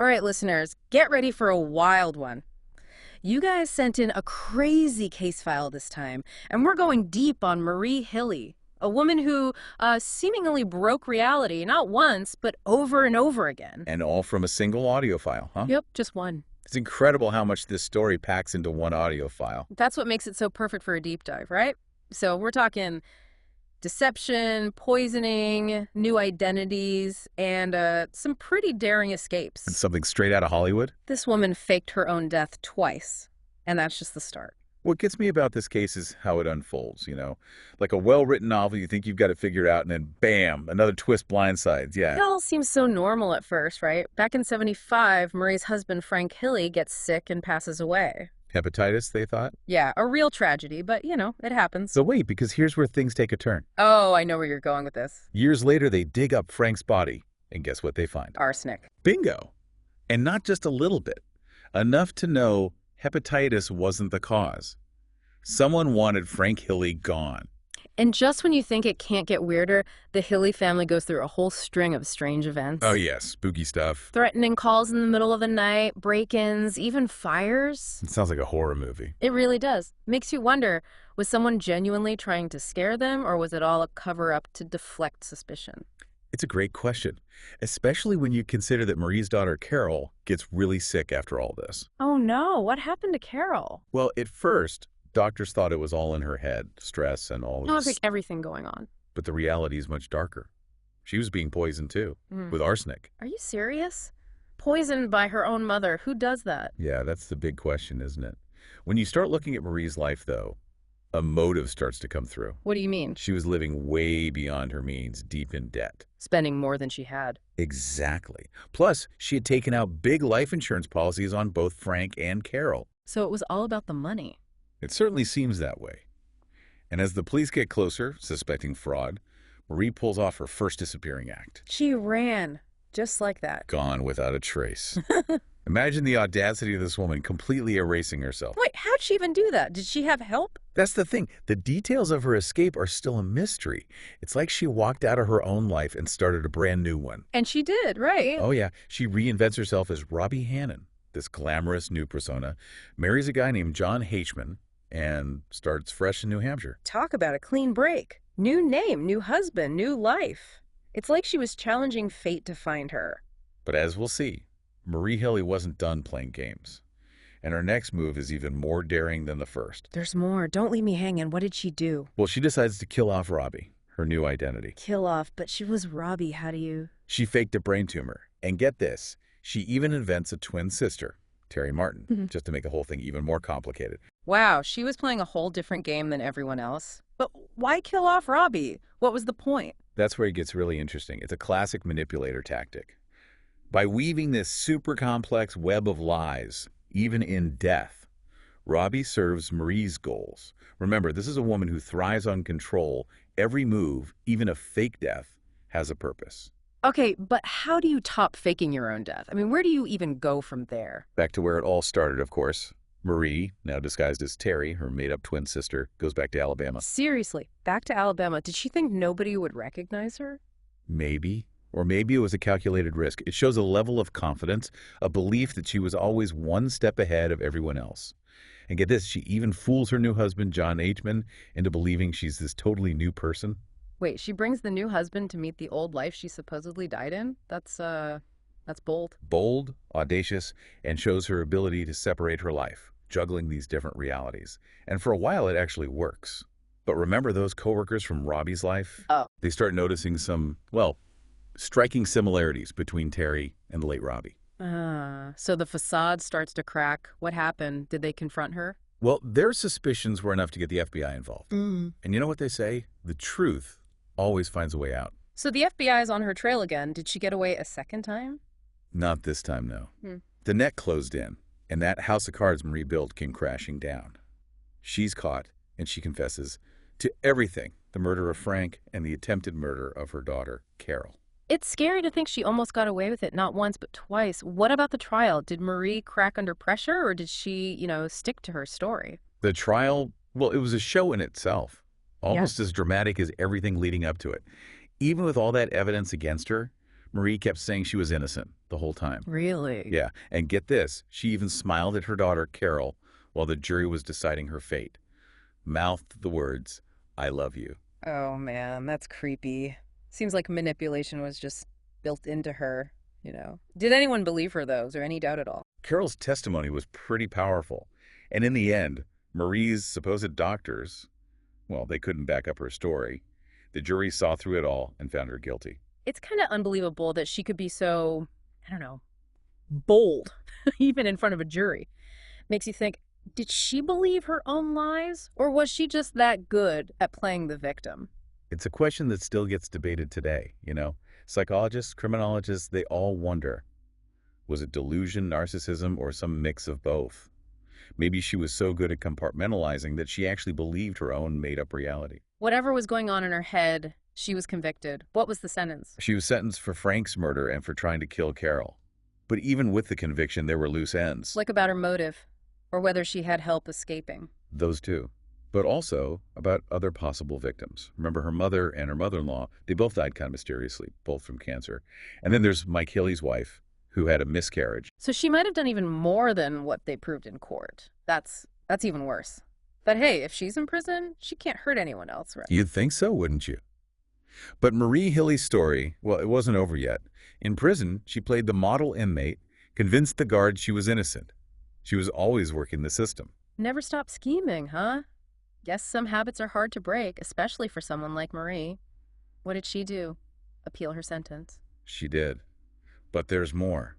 All right, listeners, get ready for a wild one. You guys sent in a crazy case file this time, and we're going deep on Marie Hilly, a woman who seemingly broke reality not once, but over and over again. And all from a single audio file, huh? Yep, just one. It's incredible how much this story packs into one audio file. That's what makes it so perfect for a deep dive, right? So we're talking deception, poisoning, new identities, and some pretty daring escapes. And something straight out of Hollywood? This woman faked her own death twice, and that's just the start. What gets me about this case is how it unfolds, Like a well-written novel, you think you've got it figured out, and then bam, another twist blindsides, yeah. It all seems so normal at first, right? Back in '75, Marie's husband, Frank Hilly, gets sick and passes away. Hepatitis, they thought? Yeah, a real tragedy, but, it happens. So wait, because here's where things take a turn. Oh, I know where you're going with this. Years later, they dig up Frank's body, and guess what they find? Arsenic. Bingo! And not just a little bit. Enough to know hepatitis wasn't the cause. Someone wanted Frank Hilly gone. And just when you think it can't get weirder, the Hilly family goes through a whole string of strange events. Oh, yes, spooky stuff. Threatening calls in the middle of the night, break-ins, even fires. It sounds like a horror movie. It really does. Makes you wonder, was someone genuinely trying to scare them, or was it all a cover-up to deflect suspicion? It's a great question, especially when you consider that Marie's daughter, Carol, gets really sick after all this. Oh no, what happened to Carol? Well, at first, doctors thought it was all in her head, stress and all of No, this. it's like everything going on. But the reality is much darker. She was being poisoned too, with arsenic. Are you serious? Poisoned by her own mother. Who does that? Yeah, that's the big question, isn't it? When you start looking at Marie's life, though, a motive starts to come through. What do you mean? She was living way beyond her means, deep in debt. Spending more than she had. Exactly. Plus, she had taken out big life insurance policies on both Frank and Carol. So it was all about the money. It certainly seems that way. And as the police get closer, suspecting fraud, Marie pulls off her first disappearing act. She ran, just like that. Gone without a trace. Imagine the audacity of this woman completely erasing herself. Wait, how'd she even do that? Did she have help? That's the thing. The details of her escape are still a mystery. It's like she walked out of her own life and started a brand new one. And she did, right? Oh yeah, she reinvents herself as Robbie Hman, this glamorous new persona, marries a guy named John Hman, and starts fresh in New Hampshire. Talk about a clean break. New name, new husband, new life. It's like she was challenging fate to find her. But as we'll see, Marie Hilly wasn't done playing games. And her next move is even more daring than the first. There's more. Don't leave me hanging. What did she do? Well, she decides to kill off Robbie, her new identity. Kill off, but she was Robbie. How do you... She faked a brain tumor. And get this, she even invents a twin sister, Terry Martin, just to make the whole thing even more complicated. Wow, she was playing a whole different game than everyone else. But why kill off Robbie? What was the point? That's where it gets really interesting. It's a classic manipulator tactic. By weaving this super complex web of lies, even in death, Robbie serves Marie's goals. Remember, this is a woman who thrives on control. Every move, even a fake death, has a purpose. Okay, but how do you top faking your own death? I mean, where do you even go from there? Back to where it all started, of course. Marie, now disguised as Terry, her made-up twin sister, goes back to Alabama. Seriously, back to Alabama. Did she think nobody would recognize her? Maybe. Or maybe it was a calculated risk. It shows a level of confidence, a belief that she was always one step ahead of everyone else. And get this, she even fools her new husband, John Hman, into believing she's this totally new person. Wait, she brings the new husband to meet the old life she supposedly died in? That's bold. Bold, audacious, and shows her ability to separate her life, juggling these different realities. And for a while, it actually works. But remember those coworkers from Robbie's life? Oh. They start noticing some, striking similarities between Terry and the late Robbie. So the facade starts to crack. What happened? Did they confront her? Well, their suspicions were enough to get the FBI involved. And you know what they say? The truth always finds a way out. So the FBI is on her trail again. Did she get away a second time? Not this time, no. The net closed in, and that house of cards Marie built came crashing down. She's caught, and she confesses to everything, the murder of Frank and the attempted murder of her daughter, Carol. It's scary to think she almost got away with it, not once, but twice. What about the trial? Did Marie crack under pressure, or did she, stick to her story? The trial, well, it was a show in itself, almost as dramatic as everything leading up to it. Even with all that evidence against her, Marie kept saying she was innocent the whole time. Really? Yeah, and get this, she even smiled at her daughter, Carol, while the jury was deciding her fate. Mouthed the words, "I love you." Oh man, that's creepy. Seems like manipulation was just built into her, you know. Did anyone believe her, though? Is there any doubt at all? Carol's testimony was pretty powerful, and in the end, Marie's supposed doctors, well, they couldn't back up her story. The jury saw through it all and found her guilty. It's kind of unbelievable that she could be so, I don't know, bold, even in front of a jury. Makes you think, did she believe her own lies? Or was she just that good at playing the victim? It's a question that still gets debated today, you know? Psychologists, criminologists, they all wonder. Was it delusion, narcissism, or some mix of both? Maybe she was so good at compartmentalizing that she actually believed her own made-up reality. Whatever was going on in her head, she was convicted. What was the sentence? She was sentenced for Frank's murder and for trying to kill Carol. But even with the conviction, there were loose ends. Like about her motive, or whether she had help escaping. Those two. But also about other possible victims. Remember, her mother and her mother-in-law, they both died kind of mysteriously, both from cancer. And then there's Mike Hilly's wife, who had a miscarriage. So she might have done even more than what they proved in court. That's even worse. But hey, if she's in prison, she can't hurt anyone else, right? You'd think so, wouldn't you? But Marie Hilly's story, well, it wasn't over yet. In prison, she played the model inmate, convinced the guards she was innocent. She was always working the system. Never stop scheming, huh? Guess some habits are hard to break, especially for someone like Marie. What did she do? Appeal her sentence. She did. But there's more.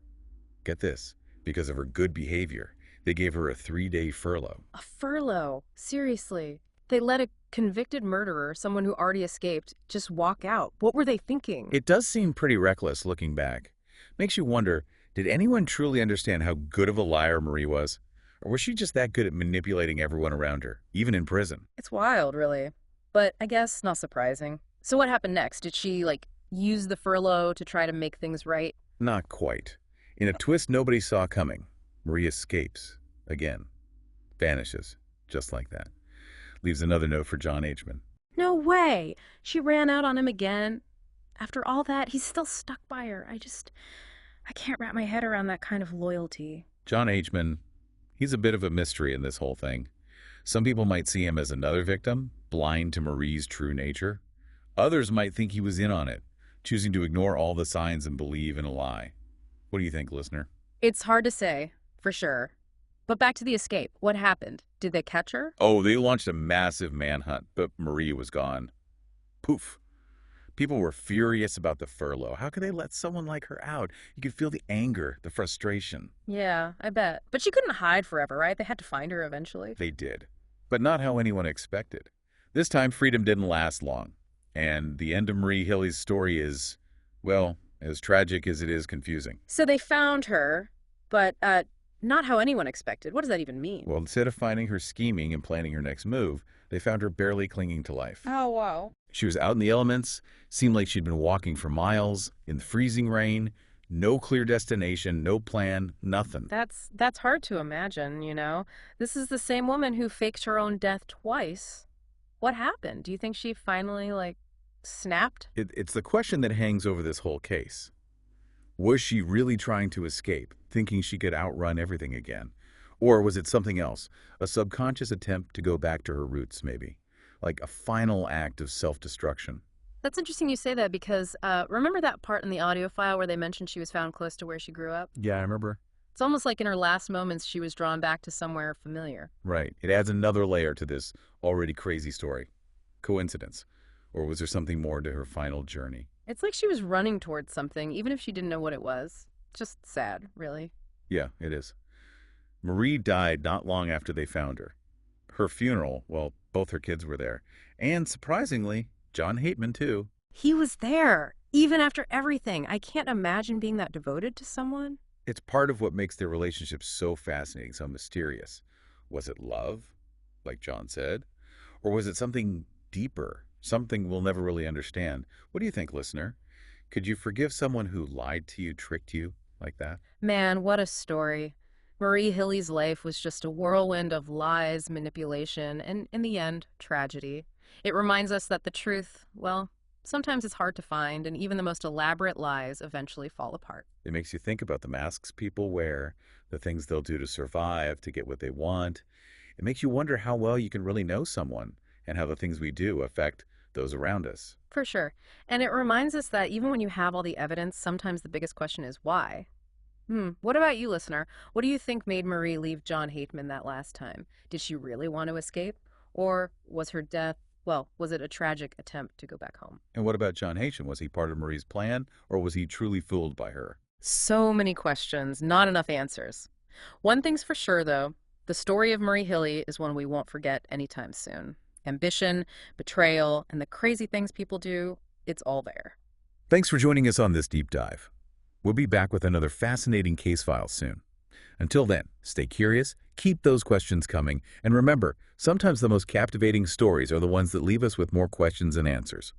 Get this. Because of her good behavior, they gave her a 3-day furlough. A furlough? Seriously? They let a convicted murderer, someone who already escaped, just walk out. What were they thinking? It does seem pretty reckless looking back. Makes you wonder, did anyone truly understand how good of a liar Marie was? Or was she just that good at manipulating everyone around her, even in prison? It's wild, really. But I guess not surprising. So what happened next? Did she, use the furlough to try to make things right? Not quite. In a twist nobody saw coming, Marie escapes. Again. Vanishes. Just like that. Leaves another note for John Hman. No way! She ran out on him again. After all that, he's still stuck by her. I can't wrap my head around that kind of loyalty. John Hman, he's a bit of a mystery in this whole thing. Some people might see him as another victim, blind to Marie's true nature. Others might think he was in on it, choosing to ignore all the signs and believe in a lie. What do you think, listener? It's hard to say, for sure. But back to the escape. What happened? Did they catch her? Oh, they launched a massive manhunt, but Marie was gone. Poof. People were furious about the furlough. How could they let someone like her out? You could feel the anger, the frustration. Yeah, I bet. But she couldn't hide forever, right? They had to find her eventually. They did. But not how anyone expected. This time, freedom didn't last long. And the end of Marie Hilly's story is, well, as tragic as it is confusing. So they found her, but not how anyone expected. What does that even mean? Well, instead of finding her scheming and planning her next move, they found her barely clinging to life. Oh, wow. She was out in the elements, seemed like she'd been walking for miles, in the freezing rain, no clear destination, no plan, nothing. That's hard to imagine, you know? This is the same woman who faked her own death twice. What happened? Do you think she finally, snapped? It's the question that hangs over this whole case. Was she really trying to escape, thinking she could outrun everything again? Or was it something else, a subconscious attempt to go back to her roots, maybe? Like a final act of self-destruction? That's interesting you say that because remember that part in the audio file where they mentioned she was found close to where she grew up? Yeah, I remember. It's almost like in her last moments she was drawn back to somewhere familiar. Right. It adds another layer to this already crazy story. Coincidence? Or was there something more to her final journey? It's like she was running towards something, even if she didn't know what it was. Just sad, really. Yeah, it is. Marie died not long after they found her. Her funeral, well, both her kids were there. And surprisingly, John Hman too. He was there, even after everything. I can't imagine being that devoted to someone. It's part of what makes their relationship so fascinating, so mysterious. Was it love, like John said? Or was it something deeper, something we'll never really understand? What do you think, listener? Could you forgive someone who lied to you, tricked you like that? Man, what a story. Marie Hilly's life was just a whirlwind of lies, manipulation, and, in the end, tragedy. It reminds us that the truth, well, Sometimes it's hard to find, and even the most elaborate lies eventually fall apart. It makes you think about the masks people wear, the things they'll do to survive, to get what they want. It makes you wonder how well you can really know someone and how the things we do affect those around us. For sure. And it reminds us that even when you have all the evidence, sometimes the biggest question is why? What about you, listener? What do you think made Marie leave John Hateman that last time? Did she really want to escape? Or was her death, well, was it a tragic attempt to go back home? And what about John Haitian? Was he part of Marie's plan, or was he truly fooled by her? So many questions, not enough answers. One thing's for sure, though. The story of Marie Hilly is one we won't forget anytime soon. Ambition, betrayal, and the crazy things people do, it's all there. Thanks for joining us on this deep dive. We'll be back with another fascinating case file soon. Until then, stay curious, keep those questions coming, and remember, sometimes the most captivating stories are the ones that leave us with more questions than answers.